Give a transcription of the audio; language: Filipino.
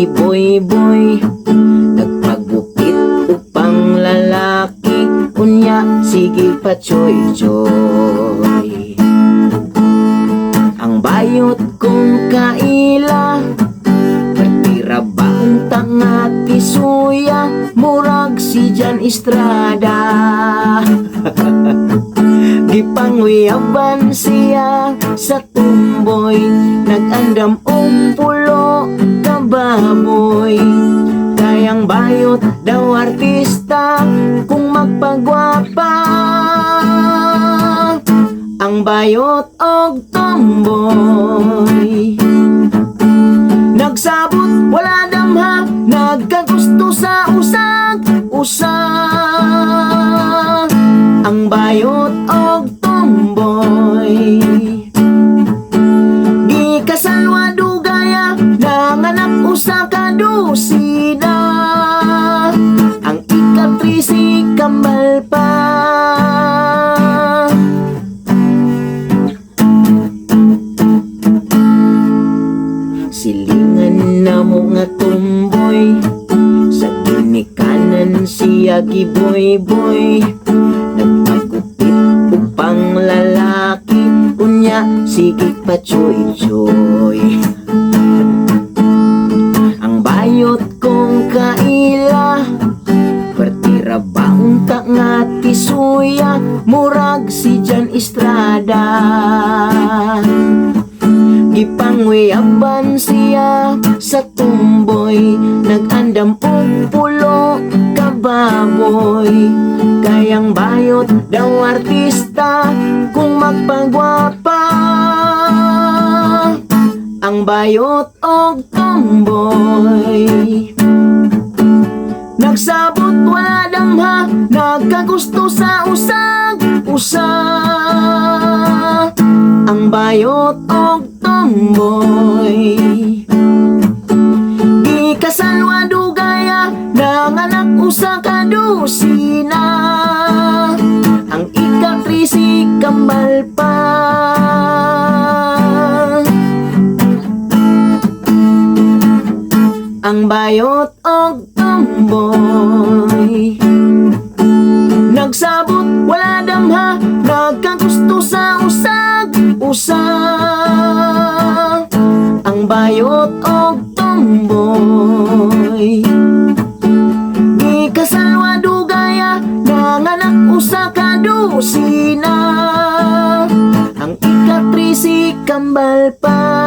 giboy-boy, nagpagupit upang lalaki, unya sige pa choy-choy. Ang bayot kong kaila, partira baong tangat kisuya, murag si Jan Estrada. Gipangwiyaban siya sa tumboy, nag-andam pulo ka baboy. Kayang bayot daw artista kung magpagwapa, ang bayot og tomboy. Nagsabot wala damha, nagkagusto sa usag-usag, ang bayot og tomboy. Di kasalwa dugaya, nanganak usa ka dusina, ang ikatrisi kambal pa. Silingan na mo nga tumboy, sa ginikanan siya giboy-boy, nagpagupit upang lalaki, unya sige pa choy-choy. Ang bayot kong kaila, partira baong tangat kisuya, murag si Jan Estrada. Gipangwiyaban siya sa tumboy, nag-andam pulo ka baboy. Kayang bayot daw artista kung magpagwapa, ang bayot og tomboy. Nagsabot wala damha, nagkagusto sa usag-usag, ang bayot og tomboy. Di kasalwa dugaya, nanganak usa ka dusina, ang ikatrisi kambal pa. Ang bayot og tomboy. Nagsabot wala damha, nagkagusto sa usag-usag, ang bayot og tomboy. Di kasalwa dugaya, nanganak usa ka dusina, ang ikatrisi kambal pa.